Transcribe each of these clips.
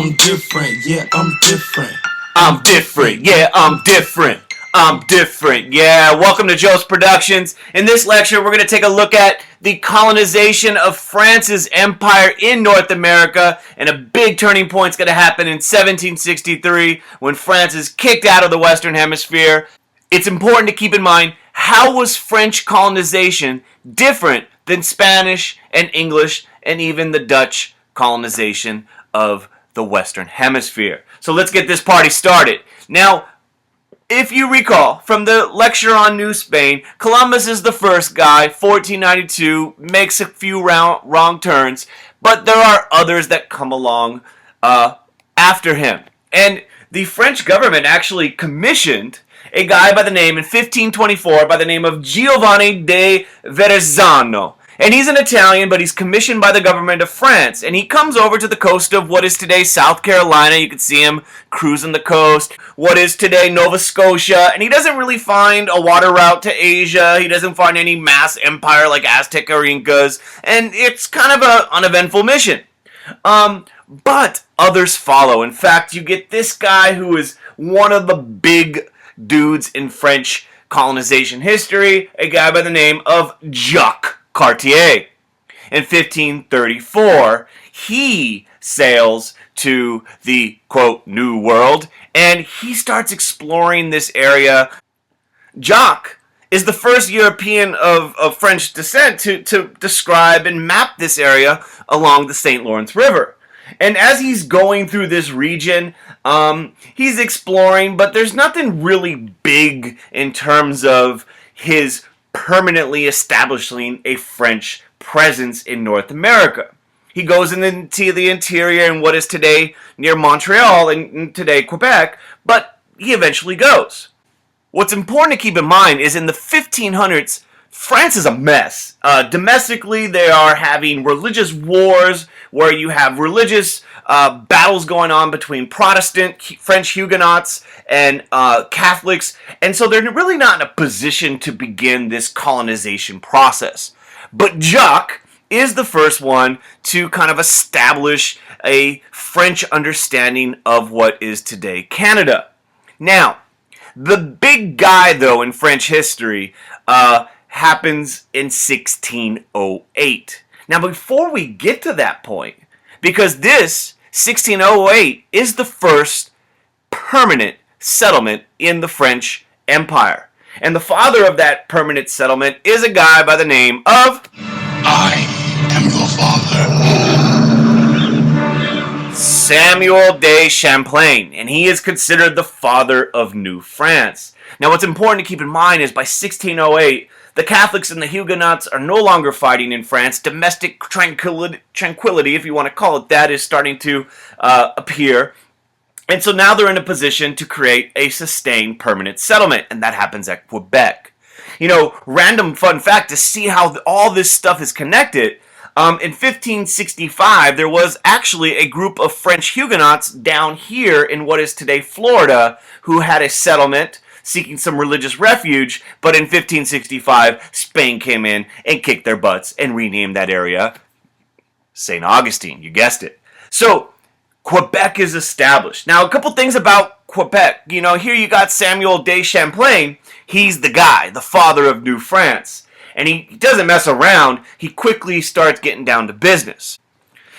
I'm different, yeah, I'm different. I'm different, yeah, I'm different. I'm different, yeah. Welcome to Joe's Productions. In this lecture, we're going to take a look at the colonization of France's empire in North America, and a big turning point is going to happen in 1763 when France is kicked out of the Western Hemisphere. It's important to keep in mind, how was French colonization different than Spanish and English and even the Dutch colonization of the Western Hemisphere? So let's get this party started. Now, if you recall from the lecture on New Spain, Columbus is the first guy, 1492, makes a few wrong turns, but there are others that come along after him. And the French government actually commissioned a guy by the name, in 1524, by the name of Giovanni da Verrazano. And he's an Italian, but he's commissioned by the government of France. And he comes over to the coast of what is today South Carolina. You can see him cruising the coast. What is today Nova Scotia. And he doesn't really find a water route to Asia. He doesn't find any mass empire like Aztec or Incas. And it's kind of an uneventful mission. But others follow. In fact, you get this guy who is one of the big dudes in French colonization history, a guy by the name of Jacques Cartier. In 1534, he sails to the, quote, New World, and he starts exploring this area. Jacques is the first European of French descent to describe and map this area along the St. Lawrence River. And as he's going through this region, he's exploring, but there's nothing really big in terms of his permanently establishing a French presence in North America. He goes into the interior in what is today near Montreal and today Quebec, but he eventually goes. What's important to keep in mind is in the 1500s, France is a mess. Domestically, they are having religious wars where you have religious battles going on between Protestant French Huguenots and Catholics, and so they're really not in a position to begin this colonization process. But Jacques is the first one to kind of establish a French understanding of what is today Canada. Now, the big guy, though, in French history happens in 1608. Now, before we get to that point, because this 1608 is the first permanent settlement in the French Empire. And the father of that permanent settlement is a guy by the name of... I am your father. Samuel de Champlain. And he is considered the father of New France. Now, what's important to keep in mind is by 1608, the Catholics and the Huguenots are no longer fighting in France. Domestic tranquility, if you want to call it that, is starting to appear. And so now they're in a position to create a sustained permanent settlement, and that happens at Quebec. You know, random fun fact to see how all this stuff is connected. In 1565, there was actually a group of French Huguenots down here in what is today Florida who had a settlement seeking some religious refuge, but in 1565, Spain came in and kicked their butts and renamed that area St. Augustine. You guessed it. So, Quebec is established. Now, a couple things about Quebec. You know, here you got Samuel de Champlain. He's the guy, the father of New France. And he doesn't mess around. He quickly starts getting down to business.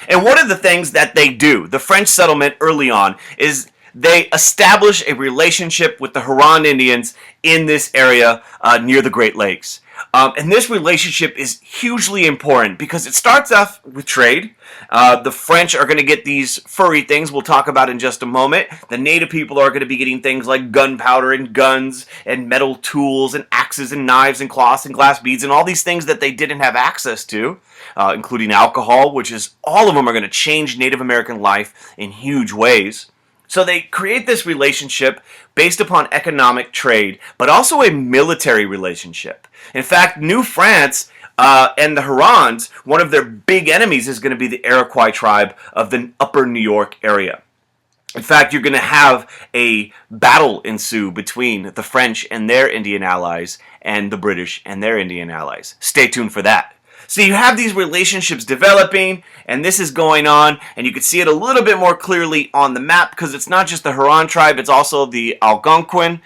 And one of the things that they do, the French settlement early on, is they establish a relationship with the Huron Indians in this area near the Great Lakes. And this relationship is hugely important because it starts off with trade. The French are going to get these furry things we'll talk about in just a moment. The native people are going to be getting things like gunpowder and guns and metal tools and axes and knives and cloths and glass beads and all these things that they didn't have access to, including alcohol, which is all of them are going to change Native American life in huge ways. So they create this relationship based upon economic trade, but also a military relationship. In fact, New France and the Hurons, one of their big enemies is going to be the Iroquois tribe of the upper New York area. In fact, you're going to have a battle ensue between the French and their Indian allies and the British and their Indian allies. Stay tuned for that. So you have these relationships developing, and this is going on, and you can see it a little bit more clearly on the map because it's not just the Huron tribe, it's also the Algonquin,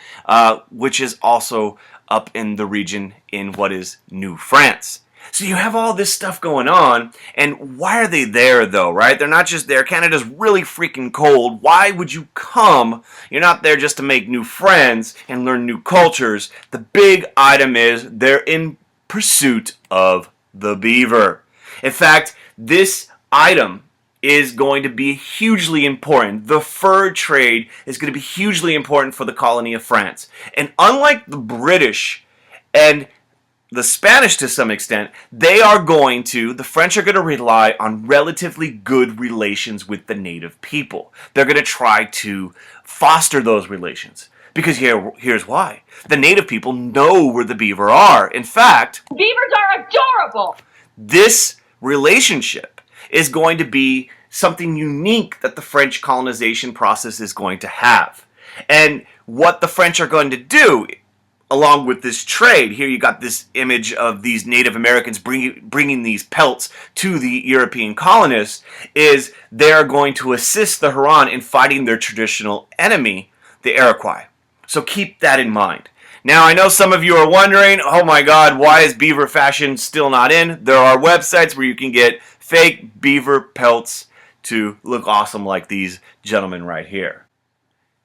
which is also up in the region in what is New France. So you have all this stuff going on, and why are they there though, right? They're not just there. Canada's really freaking cold. Why would you come? You're not there just to make new friends and learn new cultures. The big item is they're in pursuit of the beaver. In fact, this item is going to be hugely important. The fur trade is going to be hugely important for the colony of France. And unlike the British and the Spanish to some extent, the French are going to rely on relatively good relations with the native people. They're going to try to foster those relations. Because here's why. The native people know where the beaver are. In fact, beavers are adorable. This relationship is going to be something unique that the French colonization process is going to have. And what the French are going to do, along with this trade, here you got this image of these Native Americans bringing these pelts to the European colonists, is they're going to assist the Huron in fighting their traditional enemy, the Iroquois. So keep that in mind. Now, I know some of you are wondering, oh my God, why is beaver fashion still not in? There are websites where you can get fake beaver pelts to look awesome like these gentlemen right here.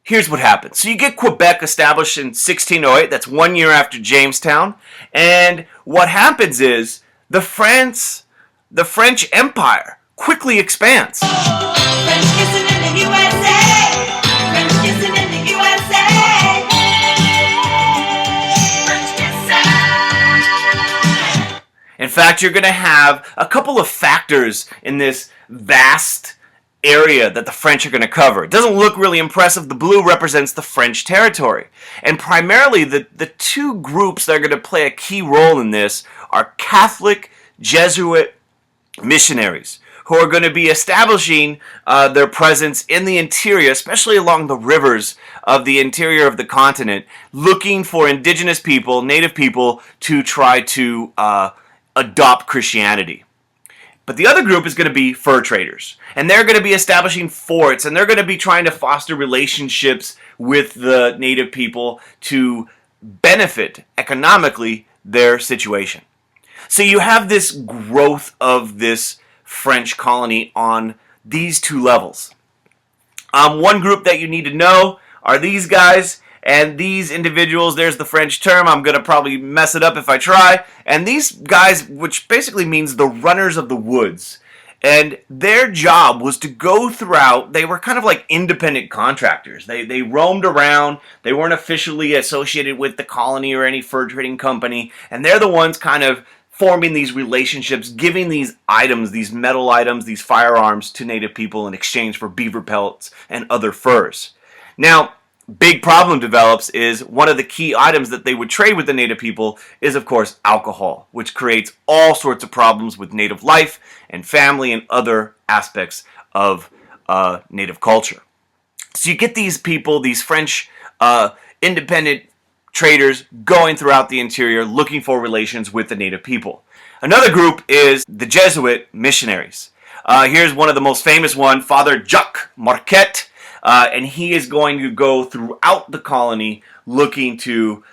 Here's what happens. So you get Quebec established in 1608. That's 1 year after Jamestown. And what happens is the French Empire quickly expands. French kissing in the USA. French kissing in the USA. French kissing. In fact, you're going to have a couple of factors in this vast area that the French are going to cover. It doesn't look really impressive. The blue represents the French territory. And primarily, the two groups that are going to play a key role in this are Catholic Jesuit missionaries, who are going to be establishing their presence in the interior, especially along the rivers of the interior of the continent, looking for indigenous people, native people, to try to adopt Christianity. But the other group is going to be fur traders. And they're going to be establishing forts, and they're going to be trying to foster relationships with the native people to benefit economically their situation. So you have this growth of this French colony on these two levels. One group that you need to know are these guys. And these individuals, there's the French term, I'm going to probably mess it up if I try. And these guys, which basically means the runners of the woods. And their job was to go throughout, they were kind of like independent contractors. They roamed around, they weren't officially associated with the colony or any fur trading company. And they're the ones kind of forming these relationships, giving these items, these metal items, these firearms to native people in exchange for beaver pelts and other furs. Now, big problem develops is one of the key items that they would trade with the native people is, of course, alcohol, which creates all sorts of problems with native life and family and other aspects of native culture. So you get these people, these French independent traders going throughout the interior looking for relations with the native people. Another group is the Jesuit missionaries. Here's one of the most famous one, Father Jacques Marquette. And he is going to go throughout the colony looking to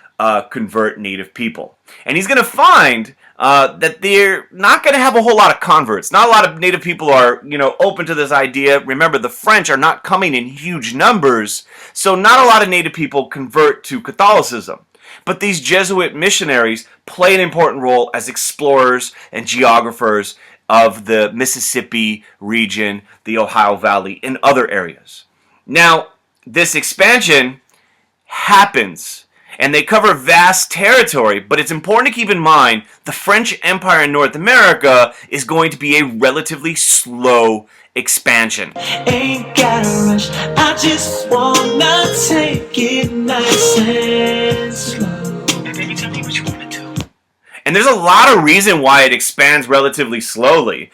convert native people. And he's going to find that they're not going to have a whole lot of converts. Not a lot of native people are, open to this idea. Remember, the French are not coming in huge numbers, so not a lot of native people convert to Catholicism. But these Jesuit missionaries play an important role as explorers and geographers of the Mississippi region, the Ohio Valley, and other areas. Now, this expansion happens, and they cover vast territory, but it's important to keep in mind the French Empire in North America is going to be a relatively slow expansion. Ain't gotta rush, I just wanna take it nice and slow. Baby, tell me what you wanna do. And there's a lot of reason why it expands relatively slowly.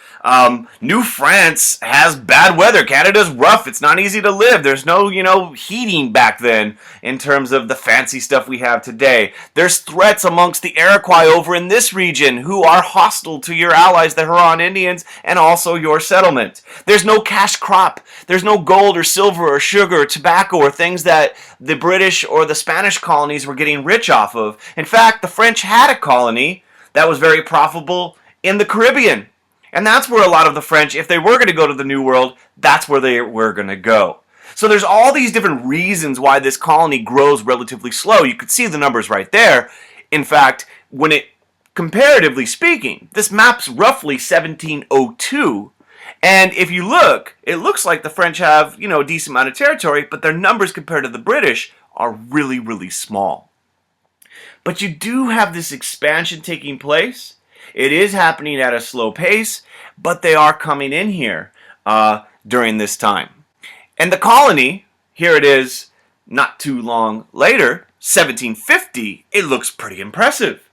New France has bad weather. Canada's rough. It's not easy to live. There's no, heating back then in terms of the fancy stuff we have today. There's threats amongst the Iroquois over in this region who are hostile to your allies, the Huron Indians, and also your settlement. There's no cash crop. There's no gold or silver or sugar or tobacco or things that the British or the Spanish colonies were getting rich off of. In fact, the French had a colony that was very profitable in the Caribbean. And that's where a lot of the French, if they were going to go to the New World, that's where they were going to go. So there's all these different reasons why this colony grows relatively slow. You could see the numbers right there. In fact, comparatively speaking, this map's roughly 1702. And if you look, it looks like the French have, a decent amount of territory, but their numbers compared to the British are really, really small. But you do have this expansion taking place. It is happening at a slow pace, but they are coming in here during this time. And the colony, here it is not too long later, 1750, it looks pretty impressive.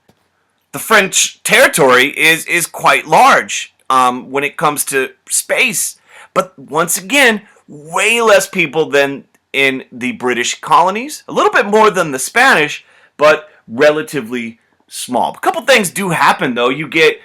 The French territory is quite large when it comes to space. But once again, way less people than in the British colonies. A little bit more than the Spanish, but relatively small. A couple things do happen though. You get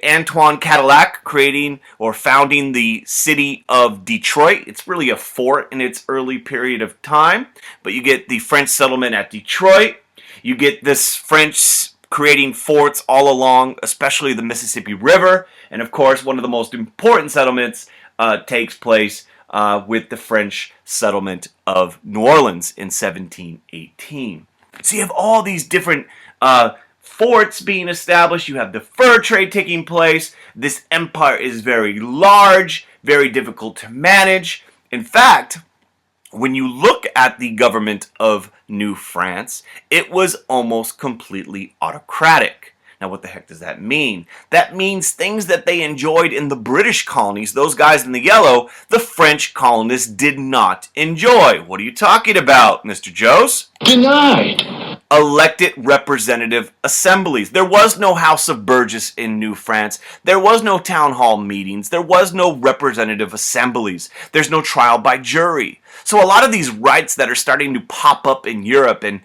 Antoine Cadillac creating or founding the city of Detroit. It's really a fort in its early period of time, but you get the French settlement at Detroit. You get this French creating forts all along, especially the Mississippi River, and of course one of the most important settlements takes place with the French settlement of New Orleans in 1718. So you have all these different forts being established. You have the fur trade taking place. This empire is very large, very difficult to manage. In fact, when you look at the government of New France, it was almost completely autocratic. Now, what the heck does that mean? That means things that they enjoyed in the British colonies, those guys in the yellow, the French colonists did not enjoy. What are you talking about, Mr. Jose? Denied. Elected representative assemblies. There was no House of Burgess in New France. There was no town hall meetings. There was no representative assemblies. There's no trial by jury. So a lot of these rights that are starting to pop up in Europe and,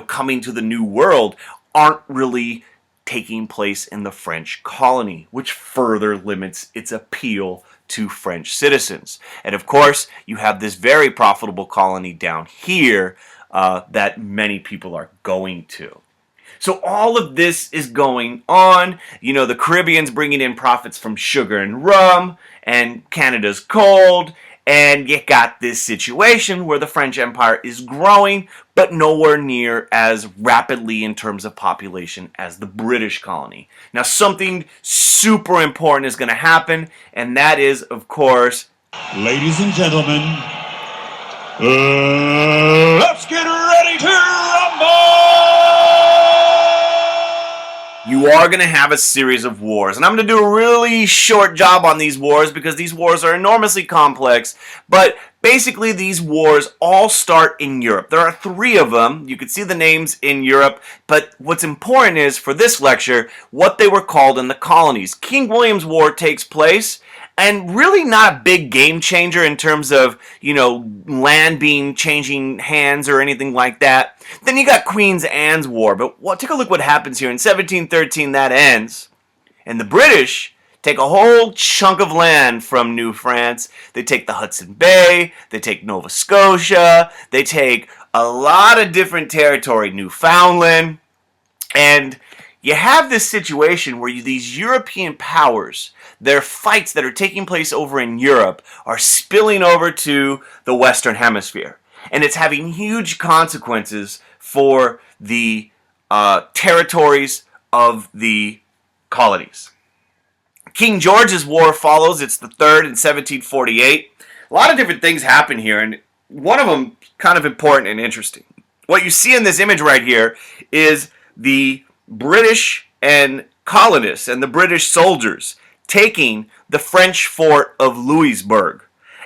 coming to the New World aren't really taking place in the French colony, which further limits its appeal to French citizens. And of course, you have this very profitable colony down here that many people are going to. So all of this is going on. The Caribbean's bringing in profits from sugar and rum, and Canada's cold, and you got this situation where the French Empire is growing, but nowhere near as rapidly in terms of population as the British colony. Now, something super important is going to happen, and that is, of course, ladies and gentlemen, let's get ready to rumble! You are going to have a series of wars. And I'm going to do a really short job on these wars because these wars are enormously complex. But basically, these wars all start in Europe. There are 3 of them. You can see the names in Europe. But what's important is, for this lecture, what they were called in the colonies. King William's War takes place. And really not a big game changer in terms of, land changing hands or anything like that. Then you got Queen Anne's War. But take a look what happens here. In 1713, that ends. And the British take a whole chunk of land from New France. They take the Hudson Bay. They take Nova Scotia. They take a lot of different territory. Newfoundland. And you have this situation where these European powers, their fights that are taking place over in Europe are spilling over to the Western Hemisphere. And it's having huge consequences for the territories of the colonies. King George's War follows. It's the 3rd in 1748. A lot of different things happen here, and one of them kind of important and interesting. What you see in this image right here is the British and colonists and the British soldiers taking the French fort of Louisbourg.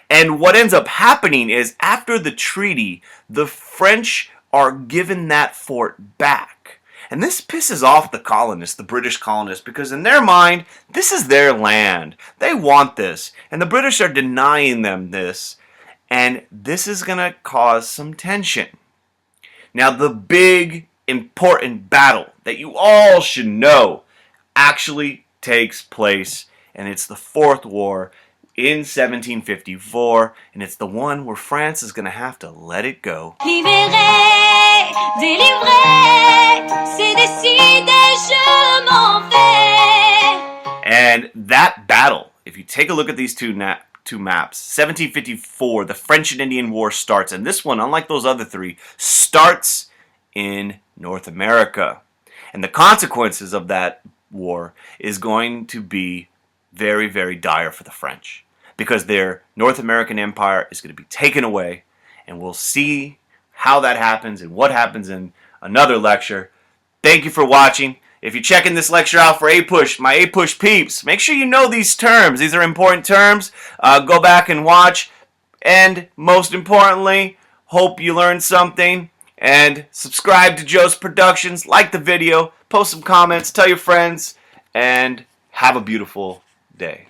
And what ends up happening is, after the treaty, the French are given that fort back. And this pisses off the colonists, the British colonists, because in their mind, this is their land. They want this. And the British are denying them this. And this is going to cause some tension. Now, the big, important battle that you all should know actually takes place, and it's the Fourth War in 1754, and it's the one where France is going to have to let it go. Libéré, délivré, c'est décidé, je m'en vais. And that battle, if you take a look at these two maps, 1754, the French and Indian War starts, and this one, unlike those other three, starts in North America. And the consequences of that war is going to be very, very dire for the French, because their North American empire is going to be taken away, and we'll see how that happens and what happens in another lecture. Thank you for watching. If you're checking this lecture out for APUSH, my APUSH peeps, make sure you know these terms. These are important terms. Go back and watch. And most importantly, hope you learned something. And subscribe to Joe's Productions. Like the video. Post some comments. Tell your friends. And have a beautiful day.